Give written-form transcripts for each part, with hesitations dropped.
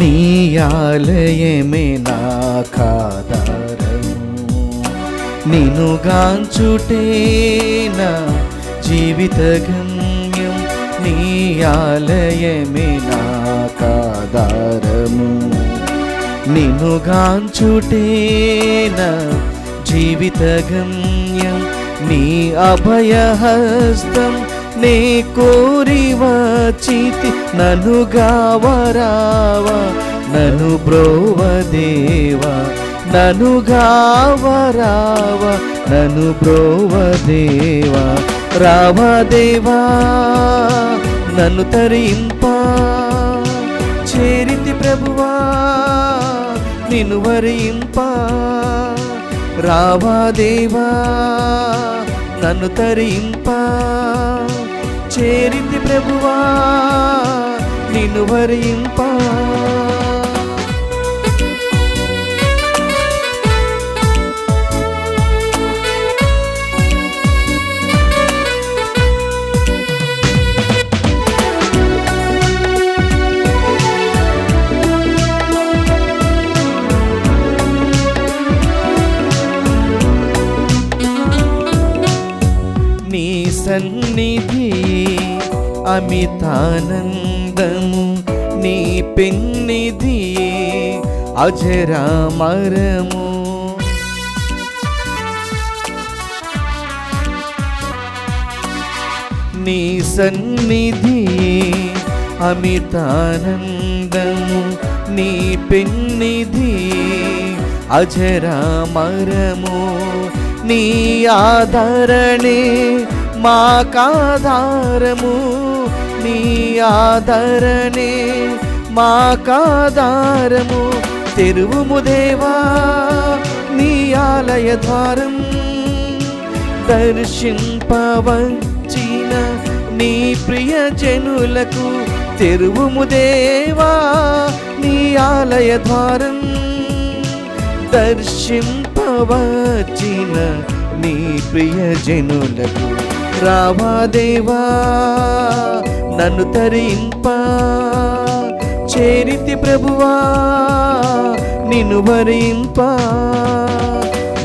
నీ ఆలయమే నాకాధారము. నిన్ను గాంచుటే నా జీవిత గమ్యం. నీ ఆలయమే నాకాధారము. నిన్ను గాంచుటే నా జీవిత గమ్యం. నీ అభయహస్తం నే కోరి వచ్చితి. నన్ను గావరావా నన్ను బ్రోవదేవా. నన్ను గావరావా నన్ను బ్రోవదేవా. రావదేవా నన్ను తరింపా. చేరితి ప్రభువా నిన్ను వరింపా. రావదేవా నన్ను తరింపా. చేరితి ప్రభువా నిన్ను వరింపా. నీ సన్నిధి అమితానందము. నీ పెన్నిధి అజరామరము. నీ సన్నిధి అమితానందము. నీ పెన్నిధి అజరామరము. నీ ఆదరణే మాకాధారము. నీ ఆదరణే మాకాధారము. తెరువుము దేవా నీ ఆలయ ద్వారం. దర్శింపవచ్చిన నీ ప్రియ జనులకు తెరువుము దేవా నీ ఆలయ ద్వారం. దర్శింపవచ్చిన నీ ప్రియ జనులకు రావదేవా నన్ను తరింపా. చేరితి ప్రభువా నిన్ను వరింపా.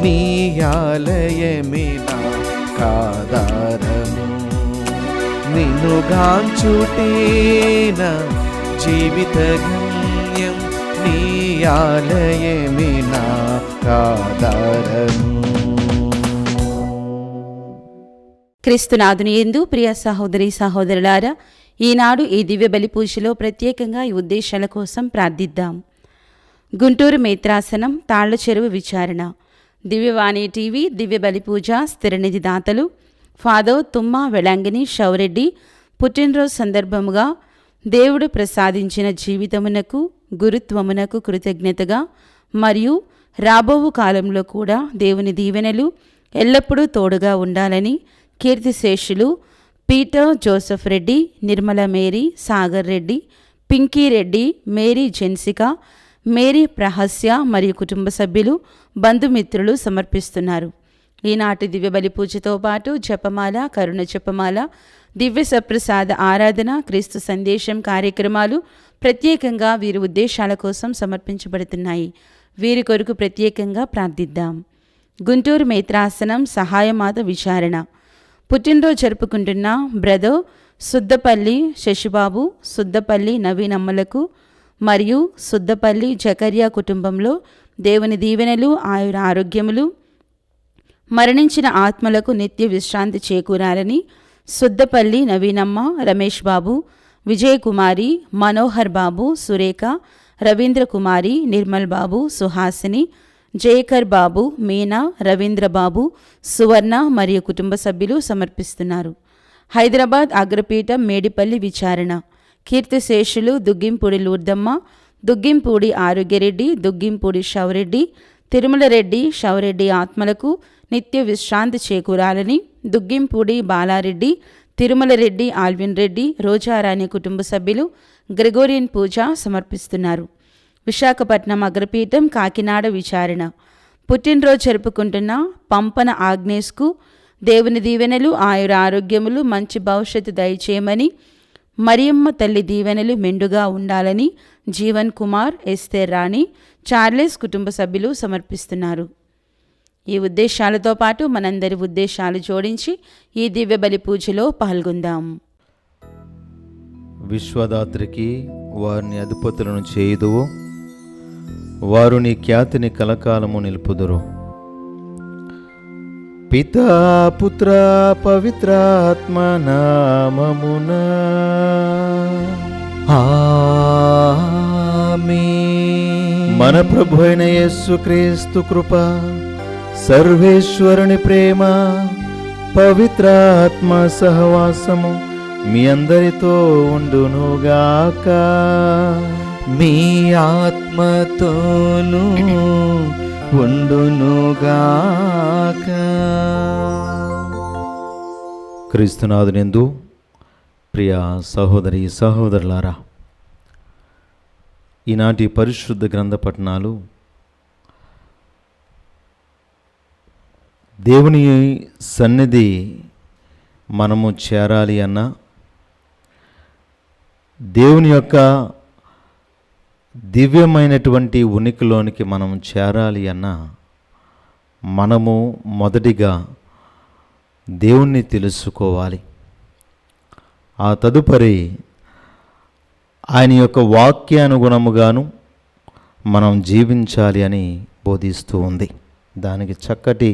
నీ ఆలయమే నాకాధారము. నిన్ను గాంచుటే నా జీవిత గమ్యం. నీ ఆలయమే నాకాధారము. క్రీస్తునాథుని యందు ప్రియ సహోదరి సహోదరులారా, ఈనాడు ఈ దివ్య బలి పూజలో ప్రత్యేకంగా ఈ ఉద్దేశాల కోసం ప్రార్థిద్దాం. గుంటూరు మేత్రాసనం తాళ్ల చెరువు విచారణ. దివ్యవాణి టీవీ దివ్య బలి పూజ స్థిరనిధి దాతలు ఫాదర్ తుమ్మ వెళంగిని షౌరెడ్డి పుట్టినరోజు సందర్భముగా దేవుడు ప్రసాదించిన జీవితమునకు గురుత్వమునకు కృతజ్ఞతగా మరియు రాబోవు కాలంలో కూడా దేవుని దీవెనలు ఎల్లప్పుడూ తోడుగా ఉండాలని కీర్తిశేషులు Peter Joseph Reddy, Nirmala Mary, Sagar Reddy, Pinky Reddy, Mary Jensica, Mary Prahasya మరియు కుటుంబ సభ్యులు బంధుమిత్రులు సమర్పిస్తున్నారు. ఈనాటి దివ్య బలి పూజతో పాటు జపమాల, కరుణ జపమాల, దివ్య సప్రసాద ఆరాధన, క్రీస్తు సందేశం కార్యక్రమాలు ప్రత్యేకంగా వీరి ఉద్దేశాల కోసం సమర్పించబడుతున్నాయి. వీరి కొరకు ప్రత్యేకంగా ప్రార్థిద్దాం. గుంటూరు మేత్రాసనం సహాయమాత విచారణ. పుట్టినరోజు జరుపుకుంటున్న బ్రదర్ సుద్దపల్లి శశిబాబు, సుద్దపల్లి నవీనమ్మలకు మరియు సుద్దపల్లి జకర్యా కుటుంబంలో దేవుని దీవెనలు, ఆయుర ఆరోగ్యములు, మరణించిన ఆత్మలకు నిత్య విశ్రాంతి చేకూరాలని సుద్దపల్లి నవీనమ్మ, రమేష్ బాబు, విజయకుమారి, మనోహర్ బాబు, సురేఖ, రవీంద్ర కుమారి, నిర్మల్ బాబు, సుహాసిని, జయకర్ బాబు, మీనా, రవీంద్ర బాబు, సువర్ణ మరియు కుటుంబ సభ్యులు సమర్పిస్తున్నారు. హైదరాబాద్ అగ్రపీఠం మేడిపల్లి విచారణ. కీర్తిశేషులు దుగ్గింపూడి లూర్దమ్మ, దుగ్గింపూడి ఆరోగ్యరెడ్డి, దుగ్గింపూడి షౌరెడ్డి, తిరుమల రెడ్డి, షౌరెడ్డి ఆత్మలకు నిత్య విశ్రాంతి చేకూరాలని దుగ్గింపూడి బాలారెడ్డి, తిరుమల రెడ్డి, ఆల్విన్ రెడ్డి, రోజారాణి కుటుంబ సభ్యులు గ్రెగోరియన్ పూజ సమర్పిస్తున్నారు. విశాఖపట్నం అగ్రపీఠం కాకినాడ విచారణ. పుట్టినరోజు జరుపుకుంటున్న పంపన ఆగ్నేస్కు దేవుని దీవెనలు, ఆయుర ఆరోగ్యములు, మంచి భవిష్యత్తు దయచేయమని, మరియమ్మ తల్లి దీవెనలు మెండుగా ఉండాలని జీవన్ కుమార్, ఎస్తేర్ రాణి, చార్లెస్ కుటుంబ సభ్యులు సమర్పిస్తున్నారు. ఈ ఉద్దేశాలతో పాటు మనందరి ఉద్దేశాలు జోడించి ఈ దివ్య బలి పూజలో పాల్గొందాం. విశ్వదాత్రికి వారిని అధిపతులను చేయుదువు, వారు నీ ఖ్యాతిని కలకాలము నిలుపుదురు. పితా పుత్ర పవిత్రాత్మ నామమున ఆమేన్. మన ప్రభు అయిన యేసుక్రీస్తు కృప, సర్వేశ్వరుని ప్రేమ, పవిత్రాత్మ సహవాసము మీ అందరితో ఉండునుగాక. మీ ఆత్మతోనూ ఉండునుగాక. క్రీస్తునాథునందు ప్రియ సహోదరి సహోదరులారా, ఈనాటి పరిశుద్ధ గ్రంథ పఠనాలు దేవుని సన్నిధి మనము చేరాలి అన్న, దేవుని యొక్క దివ్యమైనటువంటి ఉనికిలోనికి మనం చేరాలి అన్న, మనము మొదటిగా దేవుణ్ణి తెలుసుకోవాలి. ఆ తదుపరి ఆయన యొక్క వాక్యానుగుణముగాను మనం జీవించాలి అని బోధిస్తూ ఉంది. దానికి చక్కటి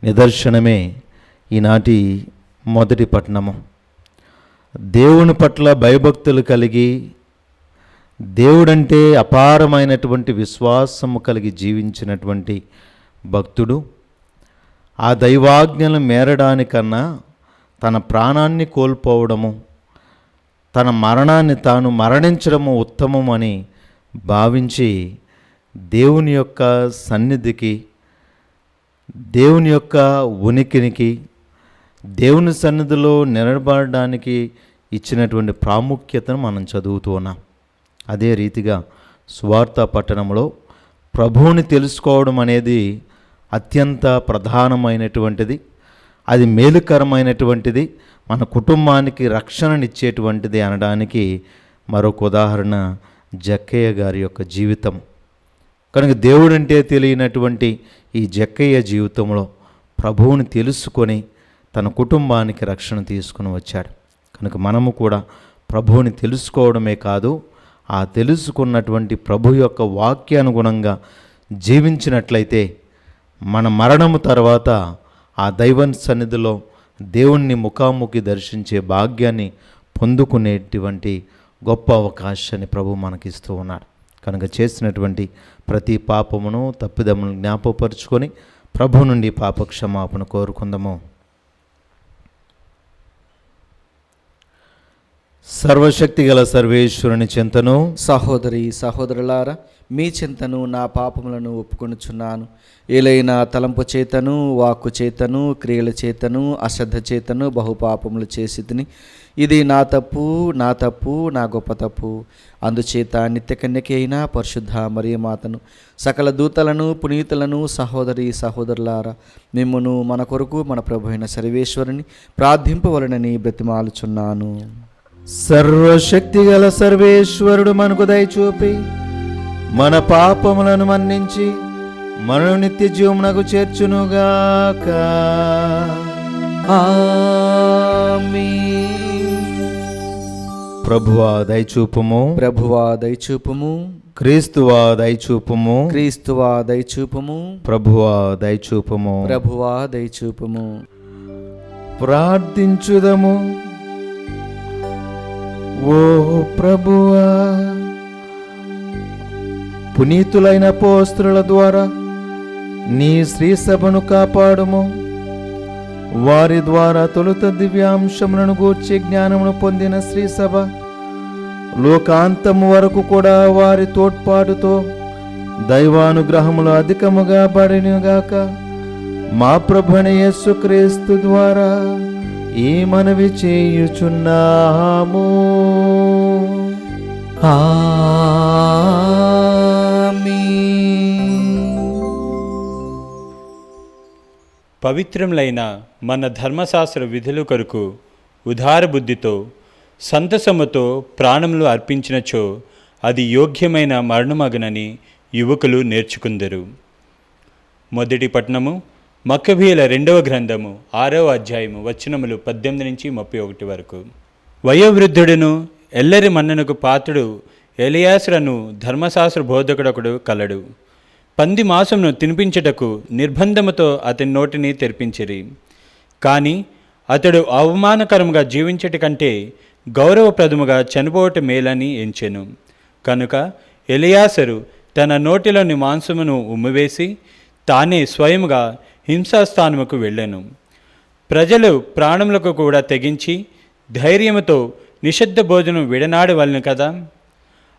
నిదర్శనమే ఈనాటి మొదటి పట్టణము. దేవుని పట్ల భయభక్తులు కలిగి, దేవుడంటే అపారమైనటువంటి విశ్వాసము కలిగి జీవించినటువంటి భక్తుడు ఆ దైవాజ్ఞలు మేరడానికన్నా తన ప్రాణాన్ని కోల్పోవడము, తన మరణాన్ని తాను మరణించడము ఉత్తమమని భావించి దేవుని యొక్క సన్నిధికి, దేవుని యొక్క ఉనికినికి, దేవుని సన్నిధిలో నిలబడడానికి ఇచ్చినటువంటి ప్రాముఖ్యతను మనం చదువుతూ ఉన్నాం. అదే రీతిగా సువార్త పట్టణంలో ప్రభువుని తెలుసుకోవడం అనేది అత్యంత ప్రధానమైనటువంటిది, అది మేలుకరమైనటువంటిది, మన కుటుంబానికి రక్షణనిచ్చేటువంటిది అనడానికి మరొక ఉదాహరణ జక్కయ్య గారి యొక్క జీవితం. కనుక దేవుడంటే తెలియనటువంటి ఈ జక్కయ్య జీవితంలో ప్రభువుని తెలుసుకొని తన కుటుంబానికి రక్షణ తీసుకుని వచ్చాడు. కనుక మనము కూడా ప్రభువుని తెలుసుకోవడమే కాదు, ఆ తెలుసుకున్నటువంటి ప్రభు యొక్క వాక్యానుగుణంగా జీవించినట్లయితే మన మరణము తర్వాత ఆ దైవ సన్నిధిలో దేవుణ్ణి ముఖాముఖి దర్శించే భాగ్యాన్ని పొందుకునేటువంటి గొప్ప అవకాశాన్ని ప్రభు మనకిస్తూ ఉన్నాడు. కనుక చేసినటువంటి ప్రతి పాపమును తప్పిదమును జ్ఞాపకపరుచుకొని ప్రభు నుండి పాపక్షమాపణ కోరుకుందాము. సర్వశక్తి గల సర్వేశ్వరుని చింతను, సహోదరి సహోదరులారా, మీ చింతను నా పాపములను ఒప్పుకొనుచున్నాను. ఏలైనా తలంపు చేతను, వాక్కు చేతను, క్రియల చేతను, అశ్రద్ధ చేతను బహుపాపములు చేసి తిని, ఇది నా తప్పు, నా గొప్ప తప్పు. అందుచేత నిత్య కన్యకి అయిన పరిశుద్ధ మరియమాతను, సకల దూతలను, పునీతులను, సహోదరి సహోదరులారా, మిమ్మును మన కొరకు మన ప్రభు అయిన సర్వేశ్వరుని ప్రార్థింపవలనని బ్రతిమాలుచున్నాను. సర్వశక్తి గల సర్వేశ్వరుడు మనకు దయచూపి మన పాపములను మన్నించి మనను నిత్య జీవమునకు చేర్చునుగాక. ఆమేన్. ప్రభువా దయచూపుము, ప్రభువా దయచూపుము, క్రీస్తువా దయచూపుము, క్రీస్తువా దయచూపుము, ప్రభువా దయచూపుము. ప్రభువా దయచూపుము. ప్రార్థించుదము. ఓ ప్రభువా, పునీతులైన అపోస్తలుల ద్వారా నీ శ్రీ సభను కాపాడుము. వారి ద్వారా తొలుత దివ్యాంశములను గూర్చి జ్ఞానమును పొందిన శ్రీ సభ లోకాంతము వరకు కూడా వారి తోడ్పాటుతో దైవానుగ్రహములు అధికముగా బడినుగాక. మా ప్రభువైన యేసుక్రీస్తు ద్వారా ఈ మనవి చేయుచున్నాము. పవిత్రములైన మన ధర్మశాస్త్ర విధుల కొరకు ఉదార బుద్ధితో సంతసముతో ప్రాణములు అర్పించినచో అది యోగ్యమైన మరణమగునని యువకులు నేర్చుకుందరు. మొదటి పట్టణము మక్కబీయుల 2వ గ్రంథము 6వ అధ్యాయము వచనములు 18 నుంచి 31 వరకు. వయోవృద్ధుడును ఎల్లరి మన్ననకు పాత్రుడు ఎలియాసురను ధర్మశాస్త్ర బోధకుడొకడు కలడు. పంది మాంసమును తినిపించుటకు నిర్బంధముతో అతని నోటిని తెరిపించిరి. కానీ అతడు అవమానకరముగా జీవించట కంటే గౌరవప్రదముగా చనిపోవటం మేలని ఎంచెను. కనుక ఎలియాసరు తన నోటిలోని మాంసమును ఉమ్మివేసి తానే స్వయముగా హింసాస్థానముకు వెళ్ళెను. ప్రజలు ప్రాణములకు కూడా తెగించి ధైర్యముతో నిషిద్ధ భోజనం విడనాడవలెను కదా.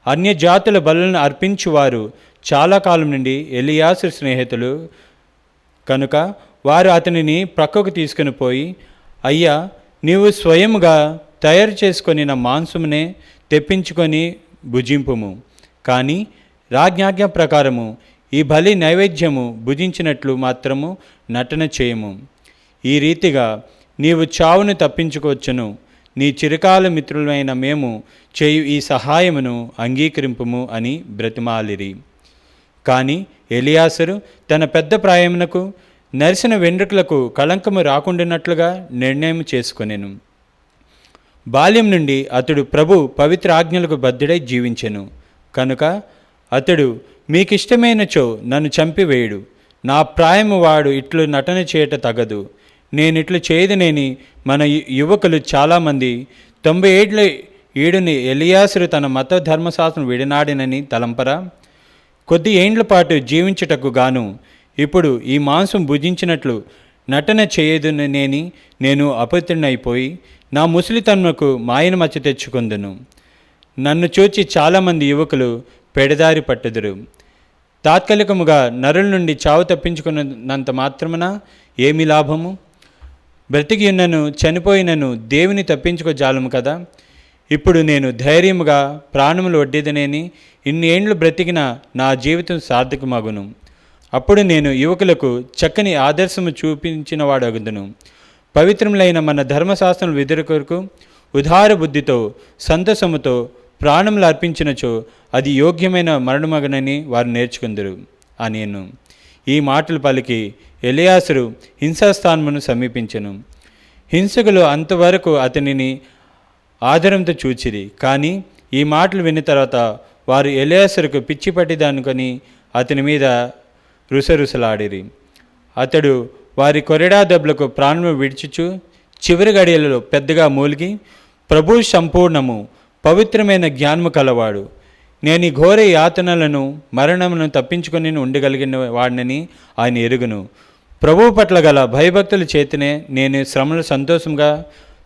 అన్యజాతుల బలులను అర్పించువారు చాలా కాలం నుండి ఎలియాసు స్నేహితులు కనుక వారు అతనిని ప్రక్కకు తీసుకుని పోయి, అయ్యా, నీవు స్వయముగా తయారు చేసుకొని నా మాంసమునే తెప్పించుకొని భుజింపుము. కానీ రాజ్ఞాజ్ఞ ప్రకారము ఈ బలి నైవేద్యము భుజించినట్లు మాత్రము నటన చేయము. ఈ రీతిగా నీవు చావును తప్పించుకోవచ్చును. నీ చిరకాల మిత్రులైన మేము చేయు ఈ సహాయమును అంగీకరింపుము అని బ్రతిమాలిరి. కానీ ఎలియాసరు తన పెద్ద ప్రాయమునకు నరిసిన వెంట్రుకలకు కళంకము రాకుండానట్లుగా నిర్ణయం చేసుకొనెను. బాల్యం నుండి అతడు ప్రభు పవిత్ర ఆజ్ఞలకు బద్ధుడై జీవించెను. కనుక అతడు మీకిష్టమైనచో నన్ను చంపివేయుడు, నా ప్రాయము వాడు ఇట్లు నటన చేయట తగదు, నేనిట్లు చేయదనేని మన యువకులు చాలామంది 90 ఏళ్ల ఈడుని ఎలియాసురు తన మత ధర్మశాస్త్రం విడనాడినని తలంపరా? కొద్ది ఏండ్ల పాటు జీవించుటకు గాను ఇప్పుడు ఈ మాంసం భుజించినట్లు నటన చేయదునేని నేను అపవిత్రునైపోయి నా ముసలితనముకు మాయను మచ్చ తెచ్చుకొందును. నన్ను చూచి చాలామంది యువకులు పెడదారి పట్టుదురు. తాత్కాలికముగా నరుల నుండి చావు తప్పించుకున్నంత మాత్రమున ఏమి లాభము? బ్రతికి ఉన్నను చనిపోయినను దేవుని తప్పించుకోజాలము కదా. ఇప్పుడు నేను ధైర్యముగా ప్రాణములు వడ్డేదనేని ఇన్ని ఏండ్లు బ్రతికిన నా జీవితం సార్థకమగును. అప్పుడు నేను యువకులకు చక్కని ఆదర్శము చూపించిన వాడగుదును. పవిత్రములైన మన ధర్మశాస్త్రం విధుల కొరకు ఉదార బుద్ధితో సంతసముతో ప్రాణములు అర్పించినచో అది యోగ్యమైన మరణమగనని వారు నేర్చుకుందరు అనేను. ఈ మాటలు పలికి ఎలియాసురు హింసాస్థానమును సమీపించెను. హింసకులు అంతవరకు అతనిని ఆదరంతో చూచిరి. కానీ ఈ మాటలు విన్న తర్వాత వారు ఎలియాసురుకు పిచ్చి పట్టిదనుకొని అతని మీద రుసరుసలాడిరి. అతడు వారి కొరడా దెబ్బలకు ప్రాణము విడిచుచు చివరి గడియలలో పెద్దగా మూలిగి, ప్రభు సంపూర్ణము పవిత్రమైన జ్ఞానము కలవాడు, నేను ఈ ఘోర యాతనలను మరణములను తప్పించుకొని ఉండగలిగిన వాడినని ఆయన ఎరుగును. ప్రభువు పట్ల గల భయభక్తుల చేతనే నేను శ్రమలు సంతోషంగా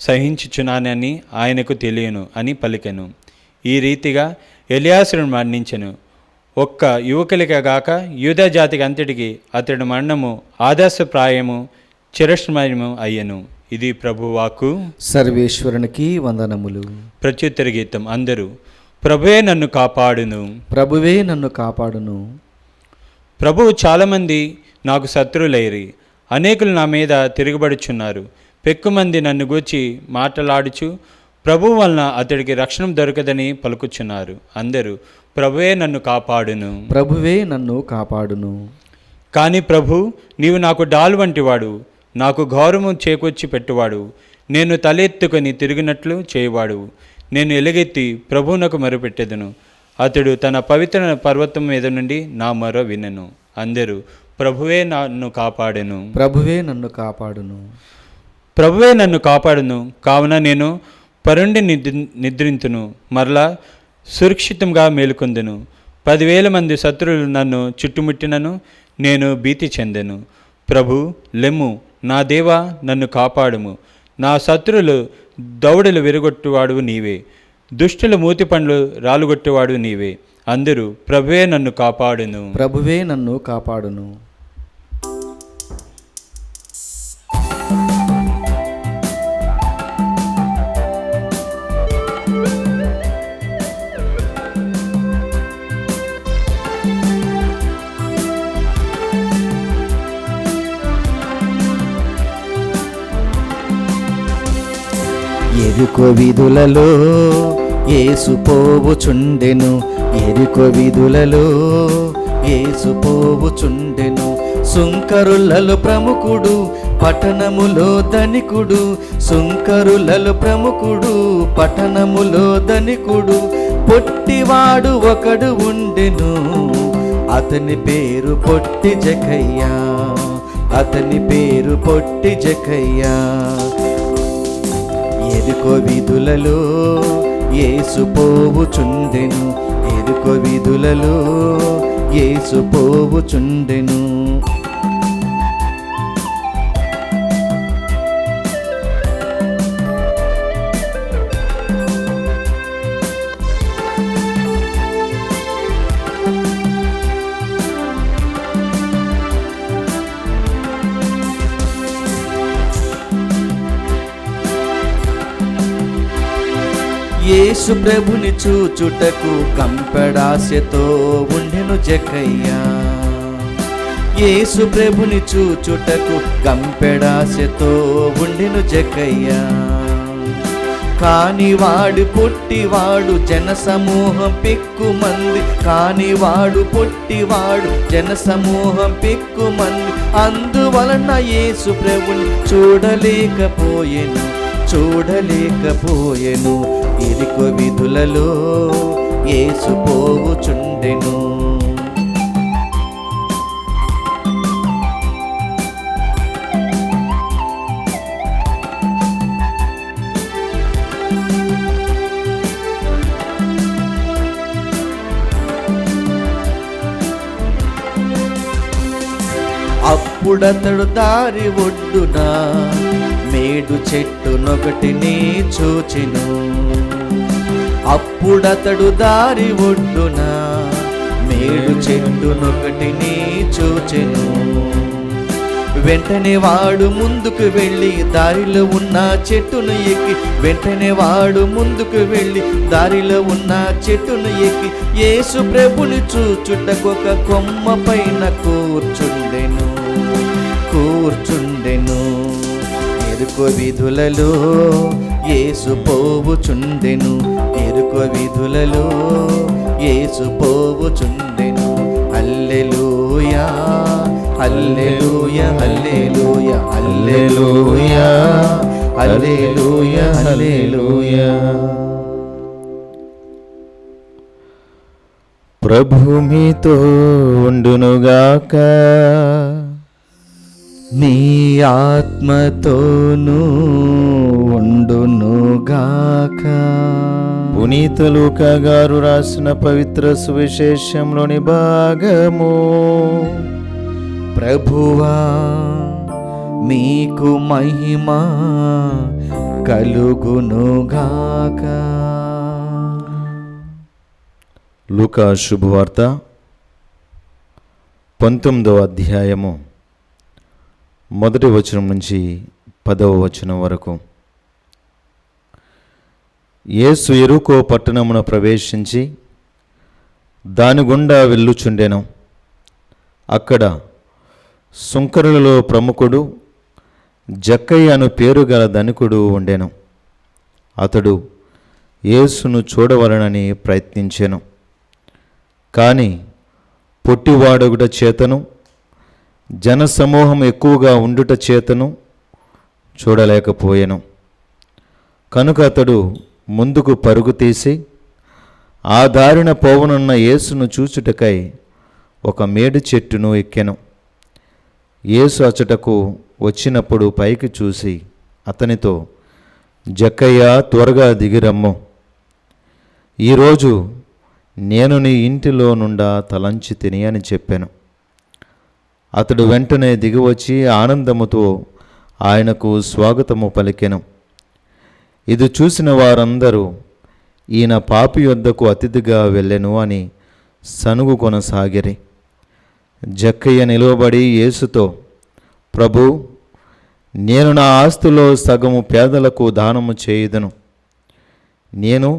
సహించుచున్నానని ఆయనకు తెలియను అని పలికెను. ఈ రీతిగా ఎలియాసురును మరణించెను. ఒక్క యువకులకే గాక యూదా జాతికి అంతటికి అతడి మరణము ఆదర్శప్రాయము చిరస్మరణము అయ్యను. ఇది ప్రభువాకు. సర్వేశ్వరునికి వందనములు. ప్రత్యుత్తర గీతం. అందరూ ప్రభువే నన్ను కాపాడును, ప్రభువే నన్ను కాపాడును. ప్రభువు చాలామంది నాకు శత్రువులైరి, అనేకులు నా మీద తిరుగుబడుచున్నారు. పెక్కుమంది నన్ను గూర్చి మాటలాడుచు ప్రభువు వలన అతడికి రక్షణ దొరకదని పలుకుచున్నారు. అందరూ ప్రభువే నన్ను కాపాడును, ప్రభువే నన్ను కాపాడును. కానీ ప్రభు, నీవు నాకు డాలు వంటివాడు, నాకు గౌరవం చేకూర్చి పెట్టువాడు, నేను తలెత్తుకొని తిరిగినట్లు చేయవాడు. నేను ఎలుగెత్తి ప్రభువునకు మొరపెట్టెదను, అతడు తన పవిత్ర పర్వతం మీద నుండి నా మొర వినెను. అందరూ ప్రభువే నన్ను కాపాడెను, ప్రభువే నన్ను కాపాడును. ప్రభువే నన్ను కాపాడును. కావున నేను పరుండి నిద్రింతును, మరలా సురక్షితంగా మేలుకొందును. 10,000 మంది శత్రువులు నన్ను చుట్టుముట్టినను నేను భీతి చెందెను. ప్రభు, లెమ్ము, నా దేవా, నన్ను కాపాడుము. నా శత్రువులు దౌడలు విరగొట్టువాడు నీవే, దుష్టుల మూతి పండ్లు రాలుగొట్టువాడు నీవే. అందరూ ప్రభువే నన్ను కాపాడును, ప్రభువే నన్ను కాపాడును. ఎరుకో విధులలో యేసు పోవుచుండెను ఎరికో వీధులలో, యేసు పోవుచుండెను. సుంకరులలో ప్రముఖుడు, పట్టణములో ధనికుడు, సుంకరులలో ప్రముఖుడు, పట్టణములో ధనికుడు. పొట్టివాడు ఒకడు ఉండెను, అతని పేరు పొట్టి జకయ్య, అతని పేరు పొట్టి జకయ్య. ఎరుకో వీధులలో యేసు పోవుచుండెను, ఎరుకో వీధులలో యేసు పోవుచుండెను. యేసు ప్రభుని చూచుటకు కంపెడాశతో ఉండెను జకయ్య, యేసు ప్రభుని చూచుటకు కంపెడాశతో ఉండెను జకయ్య. కానివాడు పొట్టివాడు జనసమూహం పెక్కుమంది, కానివాడు పొట్టివాడు జనసమూహం పెక్కుమంది. అందువలన యేసు ప్రభుని చూడలేకపోయెను, చూడలేకపోయెను. ఎరికో వీధులలో యేసు పోవుచుండెను. అప్పుడతడు దారి ఒడ్డున మేడు చెట్టునొకటిని చూచెను, అప్పుడతడు దారి ఒడ్డున మేడు చెట్టునొకటిని చూచెను. వెంటనే వాడు ముందుకు వెళ్ళి దారిలో ఉన్న చెట్టును ఎక్కి, వెంటనే వాడు ముందుకు వెళ్ళి దారిలో ఉన్న చెట్టును ఎక్కి యేసు ప్రభుని చూచుటకొక కొమ్మ పైన కూర్చుండెను, కూర్చుండెను. ఎరుకో వీధులలో యేసు పోవుచుండెను, ఎరుకో వీధులలో యేసు పోవుచుండెను. హల్లెలూయా హల్లెలూయా హల్లెలూయా హల్లెలూయా హల్లెలూయా హల్లెలూయా. ప్రభు మీతో ఉండునుగాక, నీ ఆత్మతోనూ ఉండునుగాక. పునీత లూకా గారు రాసిన పవిత్ర సువిశేషంలోని భాగము. ప్రభువా మీకు మహిమ కలుగునుగాక. లూకా శుభవార్త 19వ అధ్యాయము 1వ వచనం నుంచి 10వ వచనం వరకు. యేసు యెరికో పట్టణమున ప్రవేశించి దాని గుండా వెళ్ళుచుండెను. అక్కడ సుంకరులలో ప్రముఖుడు జక్కయ్య అను పేరు గల ధనికుడు ఉండెను. అతడు యేసును చూడవలనని ప్రయత్నించెను. కానీ పొట్టివాడొకట చేతను జనసమూహం ఎక్కువగా ఉండుట చేతను చూడలేకపోయెను. కనుక అతడు ముందుకు పరుగు తీసి ఆ దారిన పోవనున్న యేసును చూచుటకై ఒక మేడు చెట్టును ఎక్కెను. యేసు అచ్చటకు వచ్చినప్పుడు పైకి చూసి అతనితో, జక్కయ్య, త్వరగా దిగిరమ్ము, ఈరోజు నేను నీ ఇంటిలో నుండా తలంచి తిని అని చెప్పాను. అతడు వెంటనే దిగివచ్చి ఆనందముతో ఆయనకు స్వాగతము పలికెను. ఇది చూసిన వారందరూ ఈయన పాపి యొద్దకు అతిథిగా వెళ్ళెను అని సనుగు కొనసాగిరి. జక్కయ్య నిలువబడి యేసుతో, ప్రభు, నేను నా ఆస్తిలో సగము పేదలకు దానము చేయుదును. నేను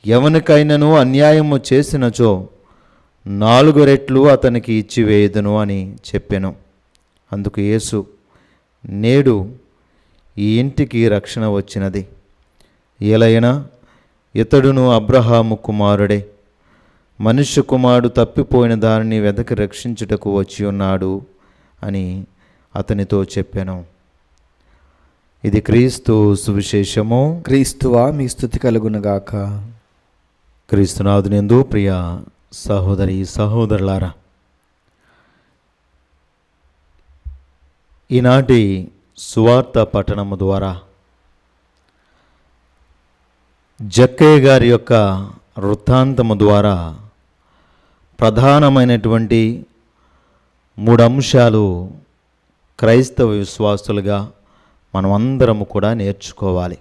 ఎవనికైనను అన్యాయము చేసినచో 4 రెట్లు అతనికి ఇచ్చివేయుదును అని చెప్పెను. అందుకు యేసు, నేడు ఈ ఇంటికి రక్షణ వచ్చినది. ఎలైనా ఇతడును అబ్రహాము కుమారుడే. మనుష్య కుమారుడు తప్పిపోయిన దానిని వెదకి రక్షించుటకు వచ్చి ఉన్నాడు అని అతనితో చెప్పాను. ఇది క్రీస్తు సువిశేషము. క్రీస్తువా మీ స్తుతి కలుగునుగాక. క్రీస్తునాథునందు ప్రియ సహోదరి సహోదరులారా, ఈనాటి సువార్త పఠనము ద్వారా జక్కయ్య గారి యొక్క వృత్తాంతము ద్వారా ప్రధానమైనటువంటి 3 అంశాలు క్రైస్తవ విశ్వాసులుగా మనమందరము కూడా నేర్చుకోవాలి.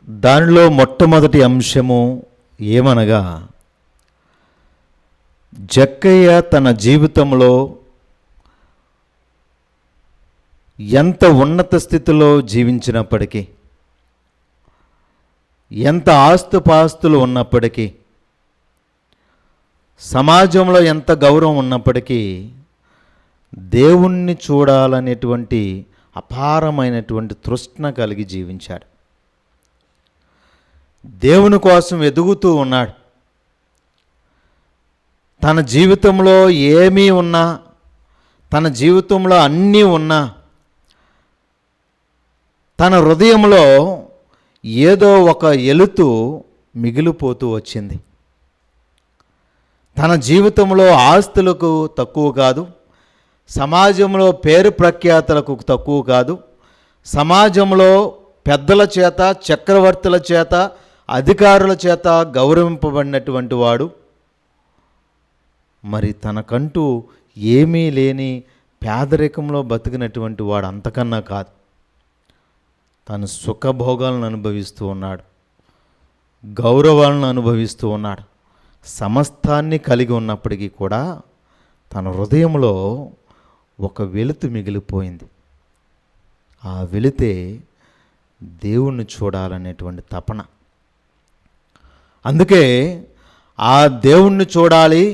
దానిలో మొట్టమొదటి అంశము ఏమనగా, జక్కయ్య తన జీవితంలో ఎంత ఉన్నత స్థితిలో జీవించినప్పటికీ, ఎంత ఆస్తుపాస్తులు ఉన్నప్పటికీ, సమాజంలో ఎంత గౌరవం ఉన్నప్పటికీ దేవుణ్ణి చూడాలనేటువంటి అపారమైనటువంటి తృష్ణ కలిగి జీవించాడు. దేవుని కోసం ఎదుగుతూ ఉన్నాడు. తన జీవితంలో ఏమీ ఉన్నా, తన జీవితంలో అన్నీ ఉన్నా, తన హృదయంలో ఏదో ఒక ఎలుతు మిగిలిపోతూ వచ్చింది. తన జీవితంలో ఆస్తులకు తక్కువ కాదు, సమాజంలో పేరు ప్రఖ్యాతలకు తక్కువ కాదు, సమాజంలో పెద్దల చేత, చక్రవర్తుల చేత, అధికారుల చేత గౌరవింపబడినటువంటి వాడు, మరి తనకంటూ ఏమీ లేని పేదరికంలో బతికినటువంటి వాడు అంతకన్నా కాదు. తను సుఖభోగాలను అనుభవిస్తూ ఉన్నాడు, గౌరవాలను అనుభవిస్తూ ఉన్నాడు, సమస్తాన్ని కలిగి ఉన్నప్పటికీ కూడా తన హృదయంలో ఒక వెలుతు మిగిలిపోయింది. ఆ వెలితే దేవుణ్ణి చూడాలనేటువంటి తపన. అందుకే ఆ దేవుణ్ణి చూడాలి,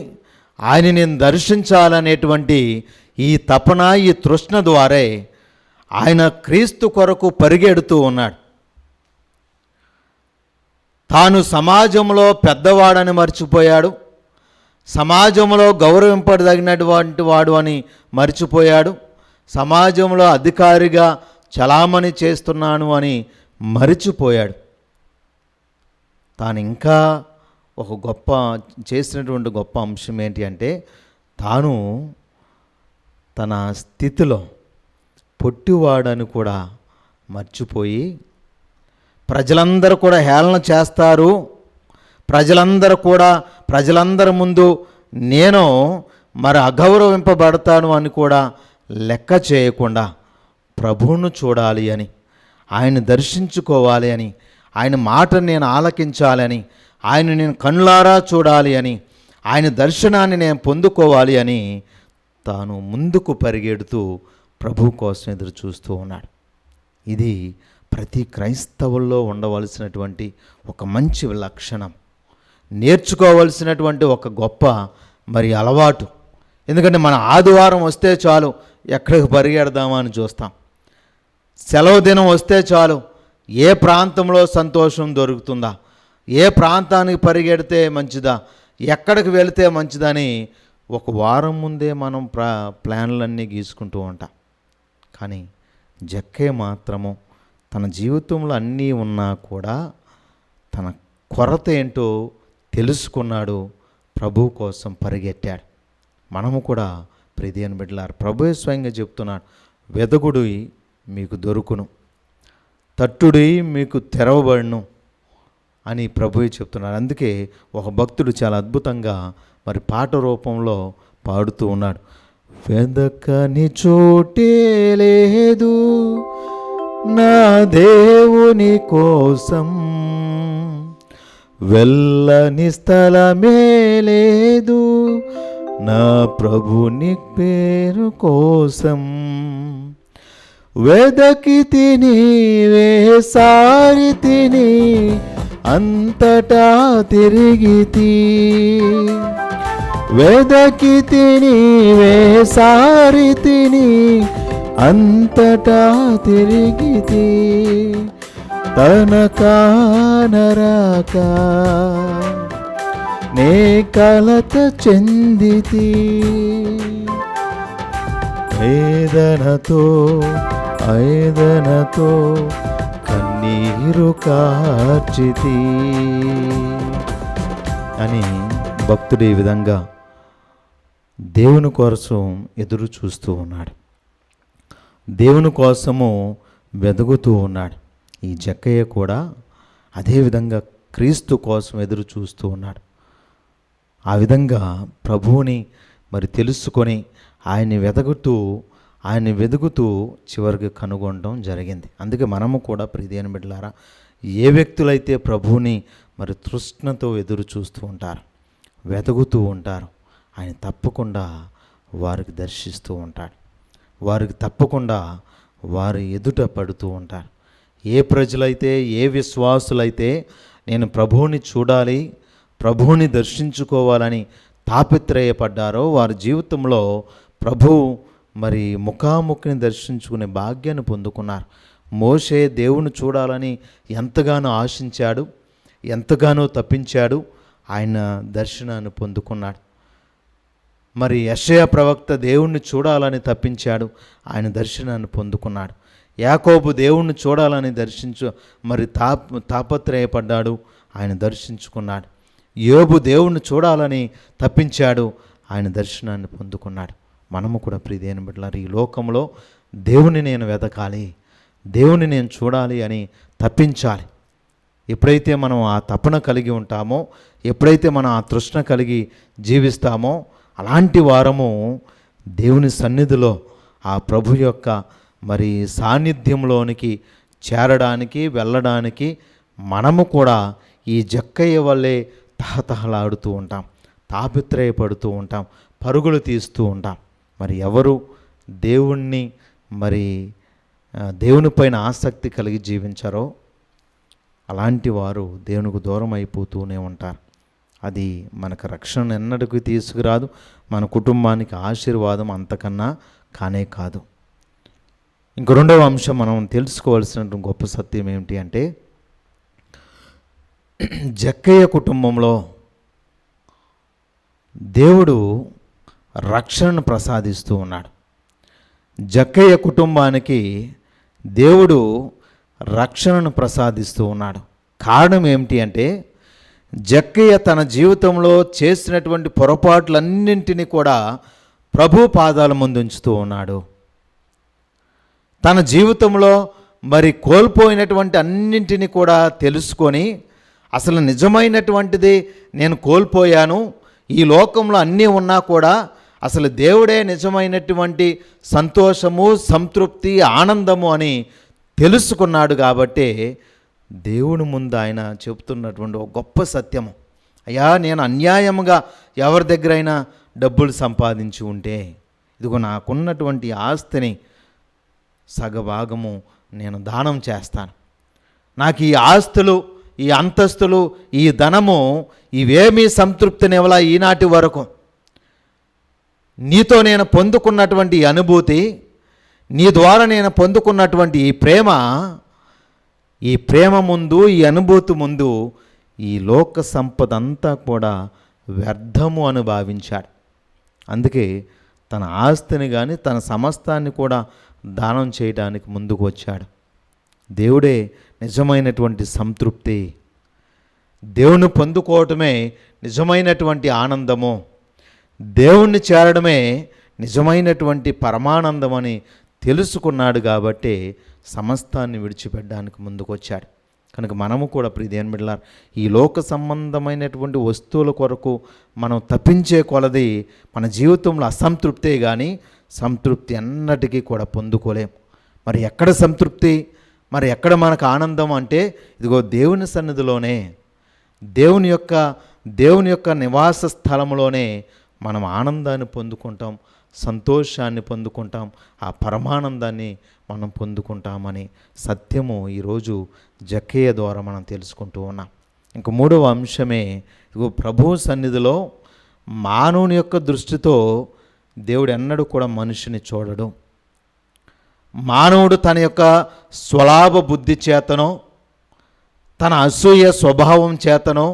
ఆయన నేను దర్శించాలనేటువంటి ఈ తపన, ఈ తృష్ణ ద్వారే ఆయన క్రీస్తు కొరకు పరిగెడుతూ ఉన్నాడు. తాను సమాజంలో పెద్దవాడని మర్చిపోయాడు, సమాజంలో గౌరవింపదగినటువంటి వాడు అని మర్చిపోయాడు, సమాజంలో అధికారిగా చలామణి చేస్తున్నాను అని మరిచిపోయాడు. తాను ఇంకా ఒక చేసినటువంటి గొప్ప అంశం ఏంటి అంటే, తాను తన స్థితిలో పొట్టివాడని కూడా మర్చిపోయి, ప్రజలందరూ కూడా హేళన చేస్తారు, ప్రజలందరి ముందు నేను మరి అగౌరవింపబడతాను అని కూడా లెక్క చేయకుండా ప్రభువును చూడాలి అని, ఆయన దర్శించుకోవాలి అని, ఆయన మాటను నేను ఆలకించాలని, ఆయన నేను కళ్ళారా చూడాలి అని, ఆయన దర్శనాన్ని నేను పొందుకోవాలి అని తాను ముందుకు పరిగెడుతూ ప్రభు కోసం ఎదురు చూస్తూ ఉన్నాడు. ఇది ప్రతి క్రైస్తవుల్లో ఉండవలసినటువంటి ఒక మంచి లక్షణం, నేర్చుకోవలసినటువంటి ఒక గొప్ప మరి అలవాటు. ఎందుకంటే మన ఆదివారం వస్తే చాలు ఎక్కడికి పరిగెడదామా అని చూస్తాం. సెలవు దినం వస్తే చాలు ఏ ప్రాంతంలో సంతోషం దొరుకుతుందా, ఏ ప్రాంతానికి పరిగెడితే మంచిదా, ఎక్కడికి వెళితే మంచిదని ఒక వారం ముందే మనం ప్లాన్లన్నీ గీసుకుంటూ ఉంటాం. కానీ జక్కయ్య మాత్రము తన జీవితంలో అన్నీ ఉన్నా కూడా తన కొరత ఏంటో తెలుసుకున్నాడు, ప్రభు కోసం పరిగెట్టాడు. మనము కూడా ప్రియమైన బిడ్డలారా, ప్రభువే స్వయంగా చెప్తున్నాడు, వెదకుడి మీకు దొరుకును, తట్టుడి మీకు తెరవబడును అని ప్రభువే చెప్తున్నాడు. అందుకే ఒక భక్తుడు చాలా అద్భుతంగా మరి పాట రూపంలో పాడుతూ ఉన్నాడు. వెదకని చోటే లేదు నా దేవుని కోసం, వెళ్ళని స్థలమే లేదు నా ప్రభుని పేరు కోసం, వెదకి తిని వేసారి తిని అంతటా తిరిగితి, వెదకి తిని వేసారి తిని అంతటా తిరిగితి, తన కానరాక నే కలత చెందితి, వేదనతో కన్నీరు కార్చితి అని భక్తుడు ఈ విధంగా దేవుని కోసం ఎదురు చూస్తూ ఉన్నాడు, దేవుని కోసము వెతుకుతూ ఉన్నాడు. ఈ జక్కయ్య కూడా అదేవిధంగా క్రీస్తు కోసం ఎదురు చూస్తూ ఉన్నాడు. ఆ విధంగా ప్రభువుని మరి తెలుసుకొని ఆయన్ని వెతుకుతూ చివరికి కనుగొనడం జరిగింది. అందుకే మనము కూడా ప్రియమైన బిడ్డలారా, ఏ వ్యక్తులైతే ప్రభువుని మరి తృష్ణతో ఎదురు చూస్తూ ఉంటారు, వెతుకుతూ ఉంటారు, ఆయన తప్పకుండా వారికి దర్శిస్తూ ఉంటాడు, వారికి తప్పకుండా వారి ఎదుట పడుతూ ఉంటారు. ఏ ప్రజలైతే, ఏ విశ్వాసులైతే నేను ప్రభువుని చూడాలి, ప్రభువుని దర్శించుకోవాలని తాపత్రయపడ్డారో వారి జీవితంలో ప్రభువు మరి ముఖాముఖిని దర్శించుకునే భాగ్యాన్ని పొందుకున్నారు. మోషే దేవుని చూడాలని ఎంతగానో ఆశించాడు, ఎంతగానో తప్పించాడు, ఆయన దర్శనాన్ని పొందుకున్నాడు. మరి యెషయా ప్రవక్త దేవుణ్ణి చూడాలని తప్పించాడు, ఆయన దర్శనాన్ని పొందుకున్నాడు. యాకోబు దేవుణ్ణి చూడాలని తాపత్రయపడ్డాడు, ఆయన దర్శించుకున్నాడు. యోబు దేవుణ్ణి చూడాలని తప్పించాడు, ఆయన దర్శనాన్ని పొందుకున్నాడు. మనము కూడా ప్రియమైన బిడ్డలారా, ఈ లోకంలో దేవుని నేను వెతకాలి, దేవుని నేను చూడాలి అని తప్పించాలి. ఎప్పుడైతే మనం ఆ తపన కలిగి ఉంటామో, ఎప్పుడైతే మనం ఆ తృష్ణ కలిగి జీవిస్తామో, అలాంటి వారము దేవుని సన్నిధిలో ఆ ప్రభు యొక్క మరి సాన్నిధ్యంలోనికి చేరడానికి, వెళ్ళడానికి మనము కూడా ఈ జక్కయ్య వల్లే తహతహలాడుతూ ఉంటాం, తాపత్రయపడుతూ ఉంటాం, పరుగులు తీస్తూ ఉంటాం. మరి ఎవరు దేవునిపైన ఆసక్తి కలిగి జీవించారో అలాంటి వారు దేవునికి దూరం అయిపోతూనే ఉంటారు. అది మనకు రక్షణ ఎన్నటికీ తీసుకురాదు, మన కుటుంబానికి ఆశీర్వాదం అంతకన్నా కానే కాదు. ఇంక రెండవ అంశం మనం తెలుసుకోవాల్సిన గొప్ప సత్యం ఏమిటి అంటే, జక్కయ్య కుటుంబంలో దేవుడు రక్షణను ప్రసాదిస్తూ ఉన్నాడు. జక్కయ్య కుటుంబానికి దేవుడు రక్షణను ప్రసాదిస్తూ ఉన్నాడు. కారణం ఏమిటి అంటే, జక్కయ్య తన జీవితంలో చేసినటువంటి పొరపాట్లన్నింటినీ కూడా ప్రభు పాదాల ముందు ఉంచుతూ ఉన్నాడు. తన జీవితంలో మరి కోల్పోయినటువంటి అన్నింటినీ కూడా తెలుసుకొని, అసలు నిజమైనటువంటిది నేను కోల్పోయాను, ఈ లోకంలో అన్నీ ఉన్నా కూడా అసలు దేవుడే నిజమైనటువంటి సంతోషము, సంతృప్తి, ఆనందము అని తెలుసుకున్నాడు. కాబట్టి దేవుని ముందు ఆయన చెబుతున్నటువంటి ఒక గొప్ప సత్యము, అయ్యా నేను అన్యాయముగా ఎవరి దగ్గరైనా డబ్బులు సంపాదించి ఉంటే, ఇదిగో నాకున్నటువంటి ఆస్తిని సగభాగము నేను దానం చేస్తాను. నాకు ఈ ఆస్తులు, ఈ అంతస్తులు, ఈ ధనము ఇవేమీ సంతృప్తినివ్వలా ఈనాటి వరకు. నీతో నేను పొందుకున్నటువంటి ఈ అనుభూతి, నీ ద్వారా నేను పొందుకున్నటువంటి ఈ ప్రేమ ముందు, ఈ అనుభూతి ముందు ఈ లోక సంపద అంతా కూడా వ్యర్థము అని భావించాడు. అందుకే తన ఆస్తిని కానీ తన సమస్తాన్ని కూడా దానం చేయడానికి ముందుకు వచ్చాడు. దేవుడే నిజమైనటువంటి సంతృప్తి, దేవుని పొందుకోవటమే నిజమైనటువంటి ఆనందము, దేవుణ్ణి చేరడమే నిజమైనటువంటి పరమానందమని తెలుసుకున్నాడు. కాబట్టి సమస్తాన్ని విడిచిపెట్టడానికి ముందుకు వచ్చాడు. కనుక మనము కూడా ప్రియమైన బిడ్డలారా, ఈ లోక సంబంధమైనటువంటి వస్తువుల కొరకు మనం తప్పించే కొలది మన జీవితంలో అసంతృప్తే కానీ సంతృప్తి అన్నటికీ కూడా పొందుకోలేం. మరి ఎక్కడ సంతృప్తి, మరి ఎక్కడ మనకు ఆనందం అంటే, ఇదిగో దేవుని సన్నిధిలోనే, దేవుని యొక్క నివాస స్థలంలోనే మనం ఆనందాన్ని పొందుకుంటాం, సంతోషాన్ని పొందుకుంటాం, ఆ పరమానందాన్ని మనం పొందుకుంటామని సత్యము ఈరోజు జక్కయ్య ద్వారా మనం తెలుసుకుంటూ ఉన్నాం. ఇంక మూడవ అంశమే, ఇదిగో ప్రభు సన్నిధిలో మానవుని యొక్క దృష్టితో దేవుడు ఎన్నడూ కూడా మనిషిని చూడడు. మానవుడు తన యొక్క స్వలాభ బుద్ధి చేతనో, తన అసూయ స్వభావం చేతనో,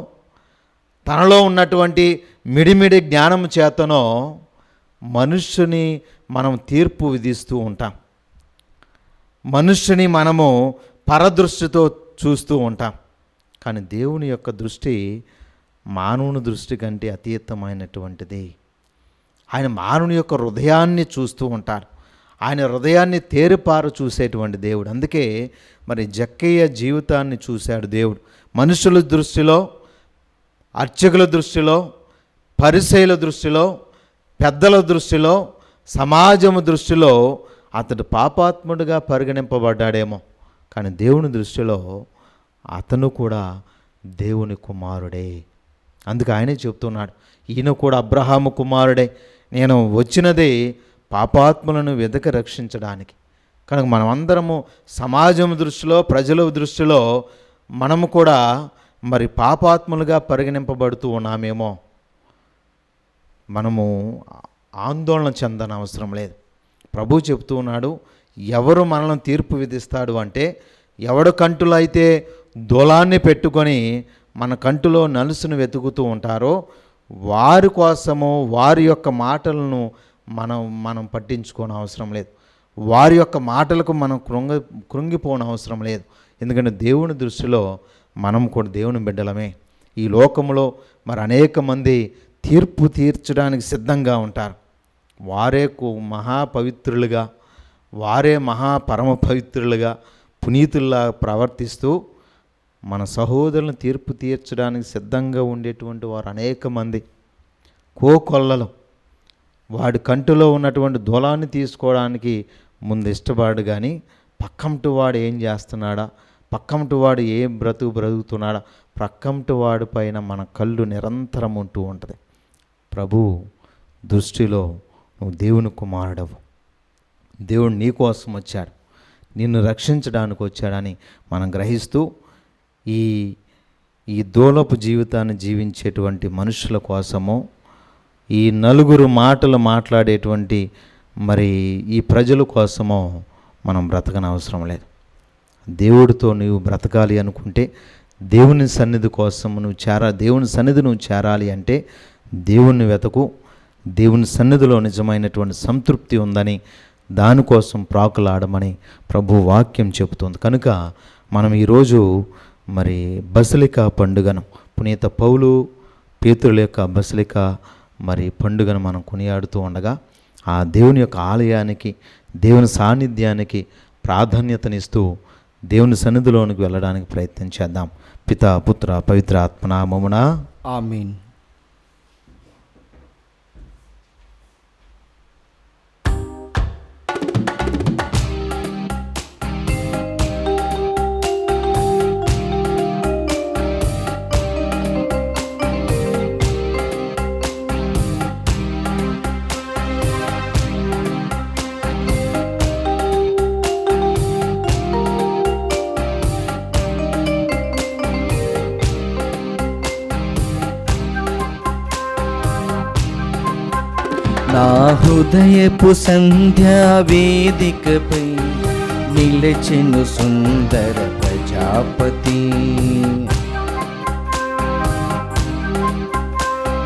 తనలో ఉన్నటువంటి మిడిమిడి జ్ఞానం చేతనో మనుష్యుని మనం తీర్పు విధిస్తూ ఉంటాం. మనుష్యుని మనము పరదృష్టితో చూస్తూ ఉంటాం. కానీ దేవుని యొక్క దృష్టి మానవుని దృష్టి కంటే అతీతమైనటువంటిది. ఆయన మానవుని యొక్క హృదయాన్ని చూస్తూ ఉంటాడు. ఆయన హృదయాన్ని తేరిపారు చూసేటువంటి దేవుడు. అందుకే మరి జక్కయ్య జీవితాన్ని చూశాడు దేవుడు. మనుషుల దృష్టిలో, అర్చకుల దృష్టిలో, పరిసయ్యుల దృష్టిలో, పెద్దల దృష్టిలో, సమాజము దృష్టిలో అతడు పాపాత్ముడిగా పరిగణింపబడ్డాడేమో. కానీ దేవుని దృష్టిలో అతను కూడా దేవుని కుమారుడే. అందుకు ఆయనే చెప్తున్నాడు, ఈయన కూడా అబ్రహాము కుమారుడే, నేను వచ్చినది పాపాత్ములను వెదక రక్షించడానికి. కనుక మనమందరము సమాజం దృష్టిలో, ప్రజల దృష్టిలో మనము కూడా మరి పాపాత్ములుగా పరిగణింపబడుతూ ఉన్నామేమో. మనము ఆందోళన చెందని అవసరం లేదు. ప్రభు చెప్తూ ఉన్నాడు, ఎవరు మనల్ని తీర్పు విధిస్తాడు అంటే, ఎవడు కంటులో అయితే దూలాన్ని పెట్టుకొని మన కంటులో నలుసును వెతుకుతూ ఉంటారో వారి కోసము వారి యొక్క మాటలను మనం పట్టించుకోని అవసరం లేదు. వారి యొక్క మాటలకు మనం కృంగిపోని అవసరం లేదు. ఎందుకంటే దేవుని దృష్టిలో మనం కూడా దేవుని బిడ్డలమే. ఈ లోకంలో మరి అనేక మంది తీర్పు తీర్చడానికి సిద్ధంగా ఉంటారు. వారే మహాపవిత్రులుగా, వారే పరమ పవిత్రులుగా, పునీతుల్లా ప్రవర్తిస్తూ మన సహోదరులను తీర్పు తీర్చడానికి సిద్ధంగా ఉండేటువంటి వారు అనేక మంది. కోకొల్లలు వాడి కంటిలో ఉన్నటువంటి దూలాన్ని తీసుకోవడానికి ముందు ఇష్టపడు, కానీ పక్కంటి వాడు ఏం చేస్తున్నాడా, పక్కంటి వాడు ఏం బ్రతుకుతున్నాడా, పక్కంటి వాడి పైన మన కళ్ళు నిరంతరం ఉంటూ ఉంటుంది. ప్రభు దృష్టిలో నువ్వు దేవుని కుమారుడవు. దేవుడు నీ కోసం వచ్చాడు, నిన్ను రక్షించడానికి వచ్చాడని మనం గ్రహిస్తూ ఈ దూలపు జీవితాన్ని జీవించేటువంటి మనుషుల కోసము, ఈ నలుగురు మాటలు మాట్లాడేటువంటి మరి ఈ ప్రజల కోసమో మనం బ్రతకని అవసరం లేదు. దేవుడితో నీవు బ్రతకాలి అనుకుంటే, దేవుని సన్నిధి కోసం దేవుని సన్నిధి నువ్వు చేరాలి అంటే దేవుణ్ణి వెతకు. దేవుని సన్నిధిలో నిజమైనటువంటి సంతృప్తి ఉందని, దానికోసం ప్రాకులాడమని ప్రభు వాక్యం చెబుతుంది. కనుక మనం ఈరోజు మరి బసిలికా పండుగను, పునీత పౌలు పేతురుల యొక్క బసిలికా మరి పండుగను మనం కొనియాడుతూ ఉండగా, ఆ దేవుని యొక్క ఆలయానికి, దేవుని సాన్నిధ్యానికి ప్రాధాన్యతనిస్తూ దేవుని సన్నిధిలోనికి వెళ్ళడానికి ప్రయత్నం చేద్దాం. పితా, పుత్ర, పవిత్ర ఆత్మనామమున ఆమీన్. నా హృదయపు సంధ్యా వేదికపై నిలచెను సుందర ప్రజాపతి.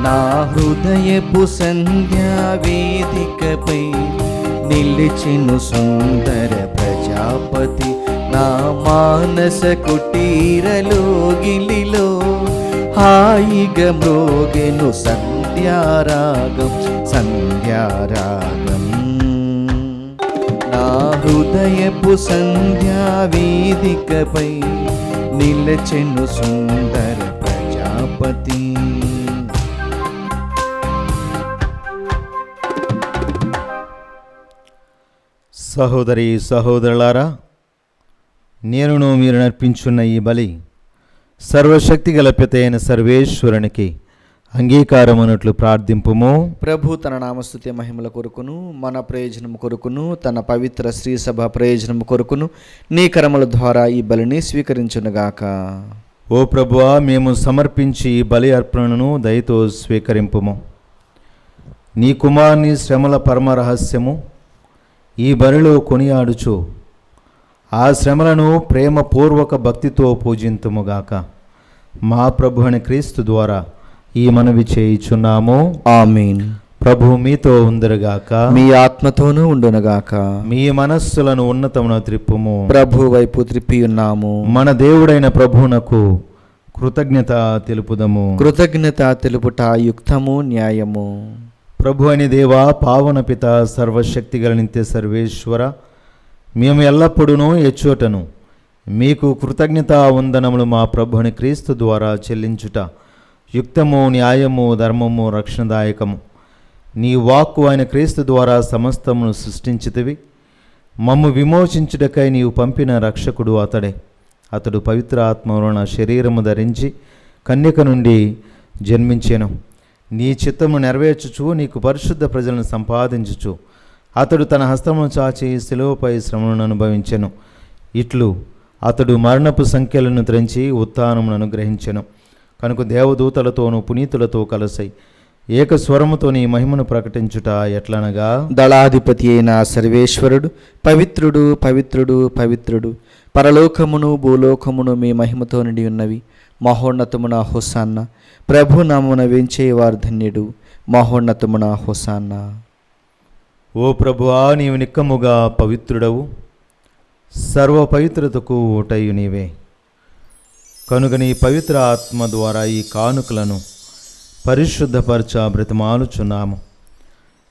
నా హృదయపు సంధ్యా వేదికపై నిలచెను సుందర ప్రజాపతి. నా మానస కుటీరలోగిలిలో హాయిగా మ్రోగెను సంధ్యారాగం, సంధ్యారాగం. నా హృదయపు సంధ్యా వేదికపై నిలచెను సుందర ప్రజాపతి. సహోదరి సహోదరులారా, నేనును మీరు నర్పించున్న ఈ బలి సర్వశక్తి గల పిత అయిన సర్వేశ్వరునికి అంగీకారమునట్లు ప్రార్థింపుము. ప్రభు తన నామస్తుతి మహిమల కొరకును, మన ప్రయోజనము కొరకును, తన పవిత్ర శ్రీ సభ ప్రయోజనము కొరకును నీ కరముల ద్వారా ఈ బలిని స్వీకరించునుగాక. ఓ ప్రభువా, మేము సమర్పించి ఈ బలి అర్పణను దయతో స్వీకరింపుము. నీ కుమారుని శ్రమల పరమ రహస్యము ఈ బలిలో కొనియాడుచు ఆ శ్రమలను ప్రేమపూర్వక భక్తితో పూజింతుముగాక. మా ప్రభు అని క్రీస్తు ద్వారా ఈ మనవి చేయుచున్నాము. ఆమేన్. ప్రభు మీతో ఉందరుగాక. మీ ఆత్మతోనూ ఉండునుగాక. మీ మనస్సులను ఉన్నతమున త్రిప్పుము. ప్రభు వైపు త్రిప్పి ఉన్నాము. మన దేవుడైన ప్రభువునకు కృతజ్ఞత తెలుపుదము. కృతజ్ఞత తెలుపుట యుక్తము, న్యాయము. ప్రభు అని దేవా, పావన పిత, సర్వశక్తి గల నిత్య సర్వేశ్వర, మేము ఎల్లప్పుడూ ఎచ్చోటను మీకు కృతజ్ఞత వందనములు మా ప్రభు అని క్రీస్తు ద్వారా చెల్లించుట యుక్తము, న్యాయము, ధర్మము, రక్షణదాయకము. నీ వాక్కు ఆయన క్రీస్తు ద్వారా సమస్తమును సృష్టించితివి. మమ్ము విమోచించుటకై నీవు పంపిన రక్షకుడు అతడే. అతడు పవిత్ర ఆత్మవలన శరీరము ధరించి కన్యక నుండి జన్మించెను. నీ చిత్తము నెరవేర్చుచు నీకు పరిశుద్ధ ప్రజలను సంపాదించుచు అతడు తన హస్తమును చాచి శిలువపై శ్రమలను అనుభవించెను. ఇట్లు అతడు మరణపు సంఖ్యలను త్రెంచి ఉత్థానమును అనుగ్రహించెను. కనుక దేవదూతలతోనూ పునీతులతో కలసై ఏకస్వరముతో నీ మహిమను ప్రకటించుట ఎట్లనగా, దళాధిపతి అయిన సర్వేశ్వరుడు పవిత్రుడు, పవిత్రుడు, పవిత్రుడు, పరలోకమును భూలోకమును మీ మహిమతో నిండి ఉన్నవి. మహోన్నతమున హోసాన్న. ప్రభు నామమున వేంచేవారు ధన్యుడు. మహోన్నతమున హోసాన్న. ఓ ప్రభువా, నీవు నిక్కముగా పవిత్రుడవు, సర్వ పవిత్రతకు ఓటయు నీవే. కనుక నీ పవిత్ర ఆత్మ ద్వారా ఈ కానుకలను పరిశుద్ధపరచ బ్రతిమాలుచున్నాము.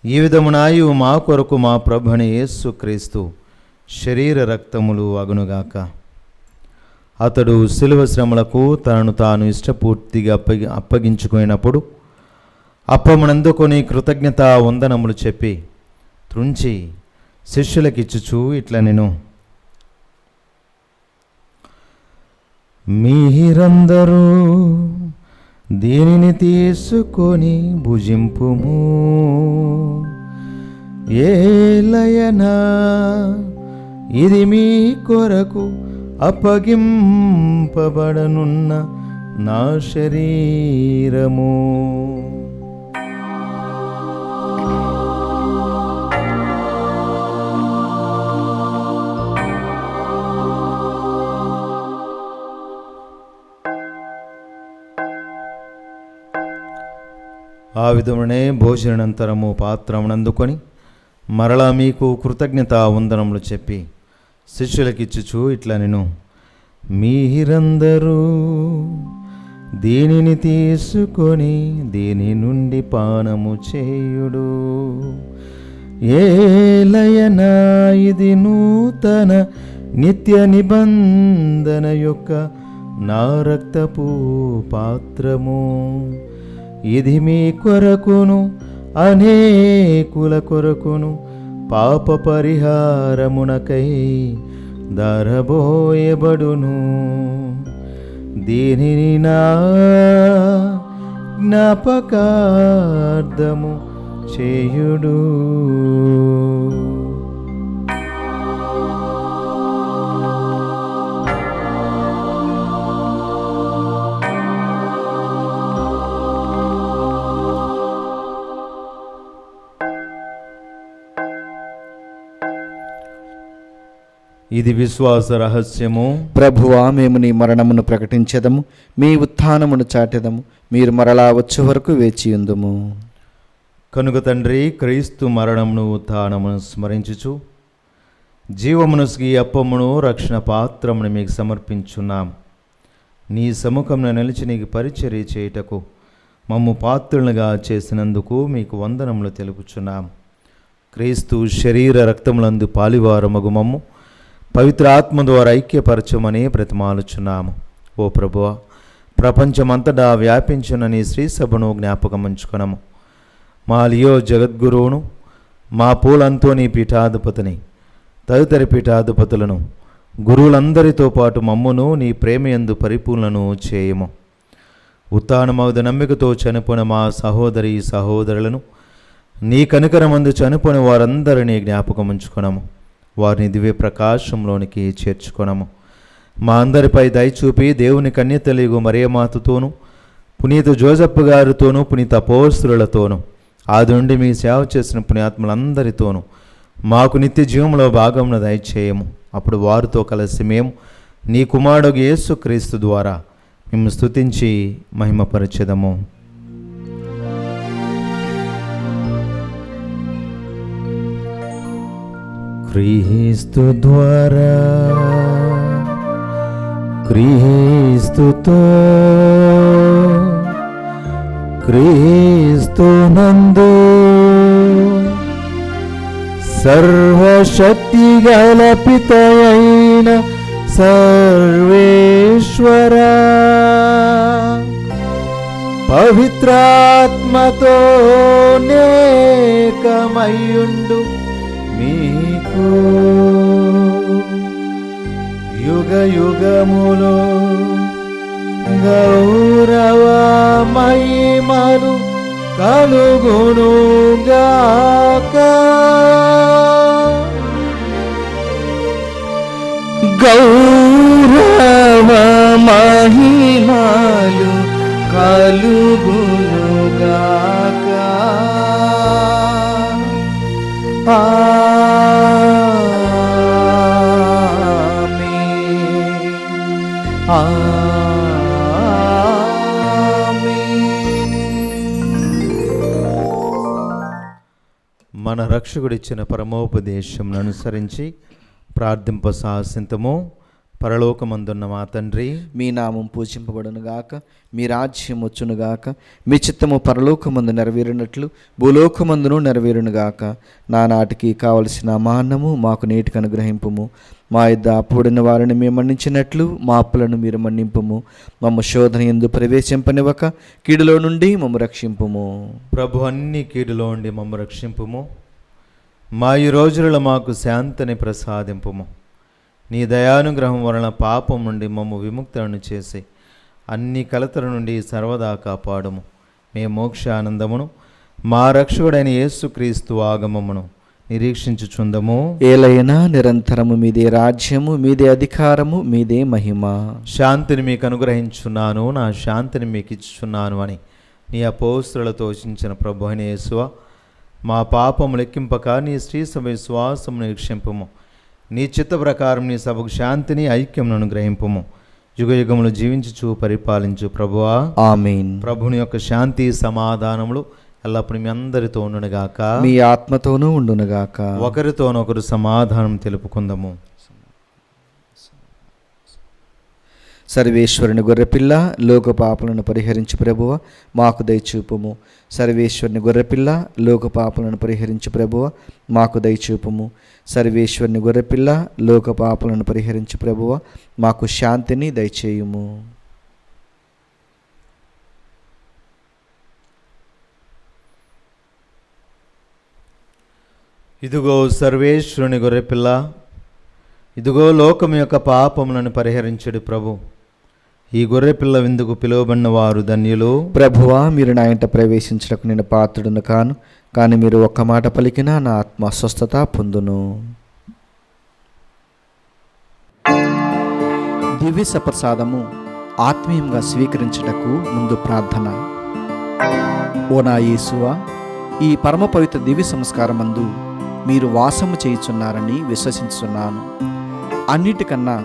ఈ విధమునాయు మా కొరకు మా ప్రభుని యేసు క్రీస్తు శరీర రక్తములు అగునుగాక. అతడు శిలువ శ్రమలకు తనను తాను ఇష్టపూర్తిగా అప్పగించుకున్నప్పుడు అప్పమునందుకొని కృతజ్ఞత వందనములు చెప్పి త్రుంచి శిష్యులకిచ్చుచు ఇట్లా నేను, మీరందరూ దీనిని తీసుకొని భుజింపుము. ఏలయనా ఇది మీ కొరకు అప్పగింపబడనున్న నా శరీరము. ఆ విధమునే భోజనానంతరము పాత్రమునందుకొని మరలా మీకు కృతజ్ఞత వందనములు చెప్పి శిష్యులకిచ్చుచు ఇట్లా నేను, మీరందరూ దీనిని తీసుకొని దీని నుండి పానము చేయుడు. ఏలయనా ఇది నూతన నిత్య నిబంధన యొక్క నా రక్తపు పాత్రము. ఇది మీ కొరకును అనేకుల కొరకును పాప పరిహారమునకై ధరబోయబడును. దీనిని నా జ్ఞాపకార్థము చేయుడు. ఇది విశ్వాస రహస్యము. ప్రభువా, మేము నీ మరణమును ప్రకటించెదము, మీ ఉత్థానమును చాటెదము. మీరు మరలా వచ్చే వరకు వేచియుందుము. కనుక తండ్రి, క్రీస్తు మరణమును ఉత్థానమును స్మరించుచు జీవమునస్కి అప్పమును రక్షణ పాత్రమును మీకు సమర్పించున్నాం. నీ సముఖంలో నిలిచి నీకు పరిచర్య చేయుటకు మమ్ము పాత్రులుగా చేసినందుకు మీకు వందనములు తెలుపుచున్నాం. క్రీస్తు శరీర రక్తములందు పాలివారమగు మమ్ము పవిత్ర ఆత్మ ద్వారా ఐక్యపరచమని బ్రతిమాలుచున్నాము. ఓ ప్రభువా, ప్రపంచమంతటా వ్యాపించిన నీ శ్రీ సభను జ్ఞాపకముంచుకొనము. మా లియో జగద్గురువును, మా పూలంతోని పీఠాధిపతిని, తదితర పీఠాధిపతులను, గురువులందరితో పాటు మమ్మును నీ ప్రేమయందు పరిపూర్ణను చేయము. ఉత్థానమౌద నమ్మికతో చనిపోయిన మా సహోదరి సహోదరులను, నీ కనికరమందు చనిపోయిన వారందరినీ జ్ఞాపకముంచుకొనము. వారిని దివ్య ప్రకాశంలోనికి చేర్చుకొనము. మా అందరిపై దయచూపి దేవుని కన్యతలిగు మరియమాతతోనూ, పునీత జోసెఫ్ గారితోనూ, పునీత అపోస్తలులతోనూ, ఆది నుండి మీ సేవ చేసిన పుణ్యాత్ములందరితోనూ మాకు నిత్య జీవంలో భాగమును దయచేయము. అప్పుడు వారితో కలిసి మేము నీ కుమారుడు యేసు క్రీస్తు ద్వారా మేము స్తుతించి మహిమపరచెదము. క్రీస్తు ద్వారా క్రీస్తుతో క్రీస్తునందు సర్వశక్తి గల పితయైన సర్వేశ్వరా పవిత్రాత్మతో నేకమయ్యుండు మీకు యుగ యుగములో గౌరవ మహిమలు కలుగునుగాక. గౌరవ మహిమలు కలుగునుగాక. మన రక్షకుడిచ్చిన పరమోపదేశం అనుసరించి ప్రార్థింప సాహసింతము. పరలోకమందున్న మా తండ్రి, మీ నామం పూజింపబడునుగాక, మీ రాజ్యం వచ్చునుగాక, మీ చిత్తము పరలోకమందు నెరవేరినట్లు భూలోకమందును నెరవేరునుగాక. నానాటికి కావలసిన మా అన్నము మాకు నేటికి అనుగ్రహింపుము. మా యొద్ద అప్పుడిన వారిని మేము మన్నించినట్లు మా అప్పులను మీరు మన్నింపుము. మమ్మ శోధన యందు ప్రవేశింపనివ్వక కీడులో నుండి మమ్మ రక్షింపుము. ప్రభు అన్ని కీడులో ఉండి మమ్మ రక్షింపుము. మా ఈ రోజులలో మాకు శాంతిని ప్రసాదింపుము. నీ దయానుగ్రహం వలన పాపం నుండి మమ్ము విముక్తులను చేసి అన్ని కలతల నుండి సర్వదా కాపాడుము. మే మోక్ష ఆనందమును మా రక్షకుడైన యేసుక్రీస్తు ఆగమమును నిరీక్షించుచుందము. ఏలైనా నిరంతరము మీదే రాజ్యము, మీదే అధికారము, మీదే మహిమ. శాంతిని మీకు అనుగ్రహించున్నాను, నా శాంతిని మీకు ఇచ్చుచున్నాను అని నీ అపోస్తులతో వచించిన ప్రభు అయిన యేసువా, మా పాపము లెక్కింపక నీ శ్రీసభ విశ్వాసమును వీక్షింపుము. నీ చిత్త ప్రకారం నీ సభకు శాంతిని ఐక్యమును అనుగ్రహింపుము. యుగ యుగములు జీవించుచు పరిపాలించు ప్రభువా, ఆమేన్. ప్రభుని యొక్క శాంతి సమాధానములు ఎల్లప్పుడు మీ అందరితో ఉండునుగాక, మీ ఆత్మతోనూ ఉండునుగాక. ఒకరితోనొకరు సమాధానం తెలుపుకుందాము. సర్వేశ్వరుని గొర్రెపిల్ల, లోక పాపలను పరిహరించు ప్రభువ మాకు దయచూపుము. సర్వేశ్వరుని గొర్రెపిల్ల, లోక పాపలను పరిహరించు ప్రభువ మాకు దయచూపుము. సర్వేశ్వరుని గొర్రెపిల్ల, లోక పాపలను పరిహరించు ప్రభువ మాకు శాంతిని దయచేయుము. ఇదిగో సర్వేశ్వరుని గొర్రెపిల్ల, ఇదిగో లోకం యొక్క పాపములను పరిహరించుడు ప్రభు. ఈ గొర్రెపిల్ల విందుకు పిలువబడిన వారు ధన్యులు. ప్రభువా, మీరు నా ఇంట ప్రవేశించడానికి నేను పాత్రుడును కాను, కానీ మీరు ఒక్క మాట పలికినా నా ఆత్మ స్వస్థత పొందును. దివ్య సప్రసాదము ఆత్మీయంగా స్వీకరించుటకు ముందు ప్రార్థన. ఓ నా యేసువా, ఈ పరమ పవిత్ర దివ్య సంస్కారమందు మీరు వాసము చేయుచున్నారని విశ్వసించుచున్నాను. అన్నిటికన్నా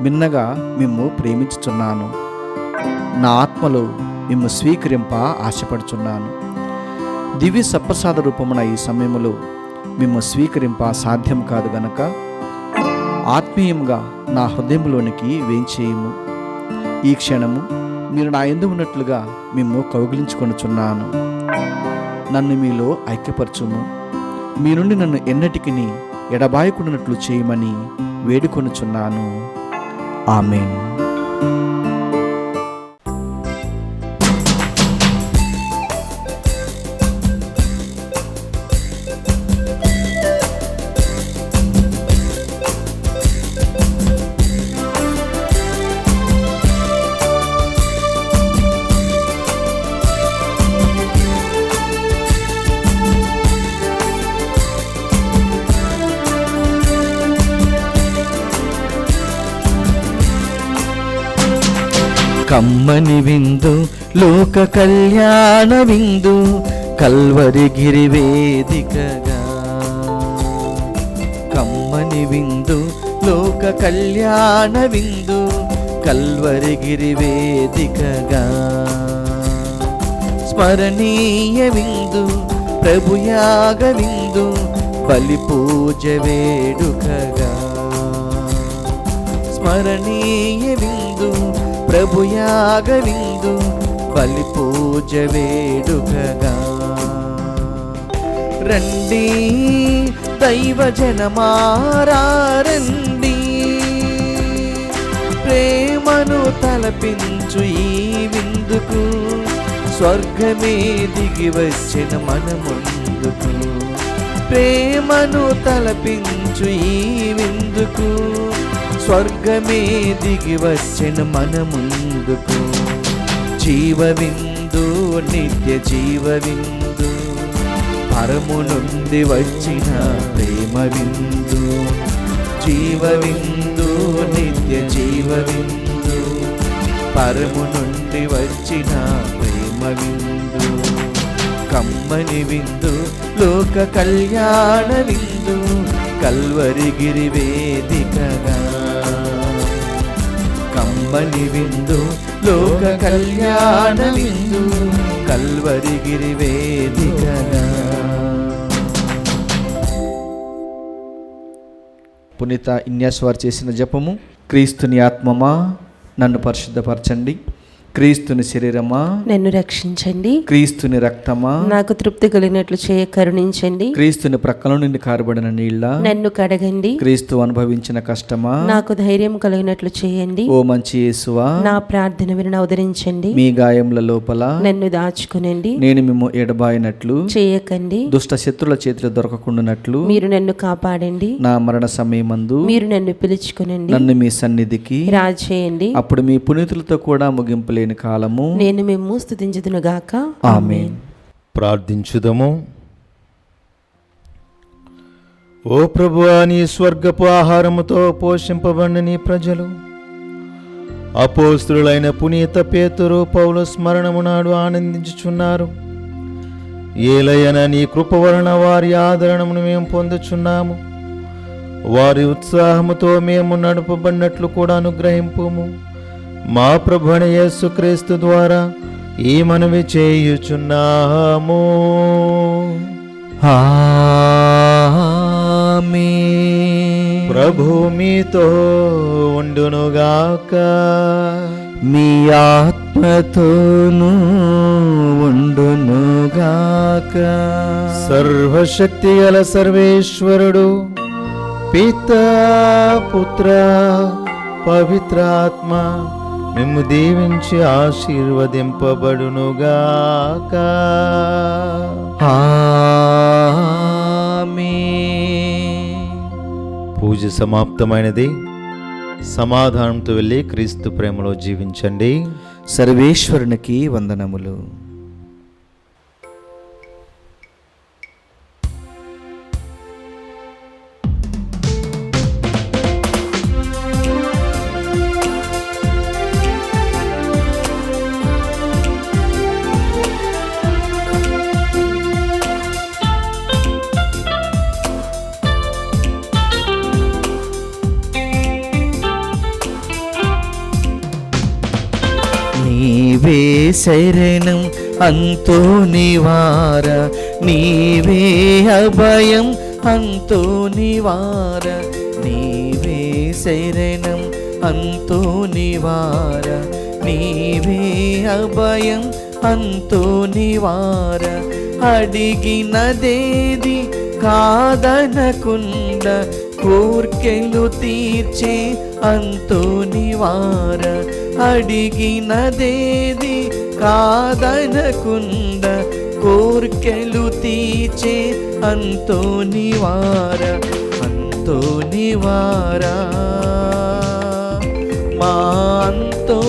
మిన్నగా మిమ్ము ప్రేమించుచున్నాను. నా ఆత్మలో మిమ్ము స్వీకరింప ఆశపడుచున్నాను. దివ్య సప్రసాద రూపమున ఈ సమయములో మిమ్ము స్వీకరింప సాధ్యం కాదు గనక ఆత్మీయంగా నా హృదయంలోనికి వేంచేయము. ఈ క్షణము మీరు నా యందు ఉన్నట్లుగా మిమ్ము కౌగిలించుకొనుచున్నాను. నన్ను మీలో ఐక్యపరచుము. మీ నుండి నన్ను ఎన్నటికి ఎడబాయకుండానట్లు చేయమని వేడుకొనుచున్నాను. ఆమేన్. కమ్మని విందు, లోక కళ్యాణ విందు, కల్వరి గిరి వేదికగా. కమ్మని విందు, లోక కళ్యాణ విందు కల్వరిగిరి వేదికగా, స్మరణీయ విందు ప్రభుయాగ విందు బలి పూజ వేడుకగా, స్మరణీయ విందు ప్రభుయాగ విందు బలి పూజ వేడుకగా. రండి దైవ జనమారండి, ప్రేమను తలపించు ఈ విందుకు, స్వర్గమే దిగి వచ్చిన మన ముందుకు. ప్రేమను తలపించు ఈ విందుకు, స్వర్గమే దిగి వచ్చిన మన ముందుకు. జీవ విందు నిత్య జీవ విందు, పరము నుండి వచ్చిన ప్రేమ విందు. జీవ విందు నిత్య జీవ విందు, పరము నుండి వచ్చిన ప్రేమ విందు. కమ్మని విందు లోక కళ్యాణ విందు కల్వరిగిరి వేదికగా, కమ్మని విందు లోక కళ్యాణ విందు కల్వరిగిరి వేదికగా. పునీత ఇన్యాస్ వారు చేసిన జపము. క్రీస్తుని ఆత్మమా నన్ను పరిశుద్ధపరచండి, క్రీస్తుని శరీరమా నన్ను రక్షించండి, క్రీస్తుని రక్తమా నాకు తృప్తి కలిగినట్లు చేయ కరుణించండి, క్రీస్తుని ప్రక్కల నుండి కారబడిన నీళ్ళ నన్ను కడగండి, క్రీస్తు అనుభవించిన కష్టమా నాకు ధైర్యం కలిగినట్లు చేయండి, ఓ మంచి యేసువా నా ప్రార్థన విని అవతరించండి, మీ గాయముల లోపల నన్ను దాచుకునండి, నేను మిమ్ము ఎడబాయినట్లు చేయకండి, దుష్ట శత్రుల చేతిలో దొరకకుండానట్లు మీరు నన్ను కాపాడండి, నా మరణ సమయమందు మీరు నన్ను పిలుచుకునండి, నన్ను మీ సన్నిధికి రాజేయండి, అప్పుడు మీ పునీతులతో కూడా ముగింపు లేని కాలము నేను మేము స్తుతించుదునుగాక. ఆమేన్. ప్రార్థించుదము. ఓ ప్రభువా, నీ స్వర్గపు ఆహారముతో పోషింపబడిన నీ ప్రజలు అపోస్తులైన పునీత పేతురు పౌలు స్మరణము నాడు ఆనందించుచున్నారు. ఏలయన నీ కృప వలన వారి ఆదరణమును మేము పొందుచున్నాము. వారి ఉత్సాహముతో మేము నడుపబడినట్లు కూడా అనుగ్రహింపుము. మా ప్రభువైన యేసుక్రీస్తు ద్వారా ఈ మనవి చేయుచున్నాము. ఆమేన్. ప్రభు మీతో ఉండునుగాక, మీ ఆత్మతోనూ ఉండునుగాక. సర్వశక్తి గల సర్వేశ్వరుడు పితా పుత్ర పవిత్రాత్మ మిమ్ము దీవించి ఆశీర్వదింపబడునుగాక. ఆమేన్. పూజ సమాప్తమైనది. సమాధానంతో వెళ్ళి క్రీస్తు ప్రేమలో జీవించండి. సర్వేశ్వరునికి వందనములు. నీవే శరణం అంతో నివార, నీవే అభయం అంతో నివార, నీవే శరణం అంతో నివార, నీవే అభయం అంతో నివార. అడిగినదేది కాదనకుండ కోర్కెలు తీర్చే అంతో నివార. అడిగినదేది కాదనకుండ కోర్కెలు తీర్చే అంతో నివార. అంతో నివార, మా అంతో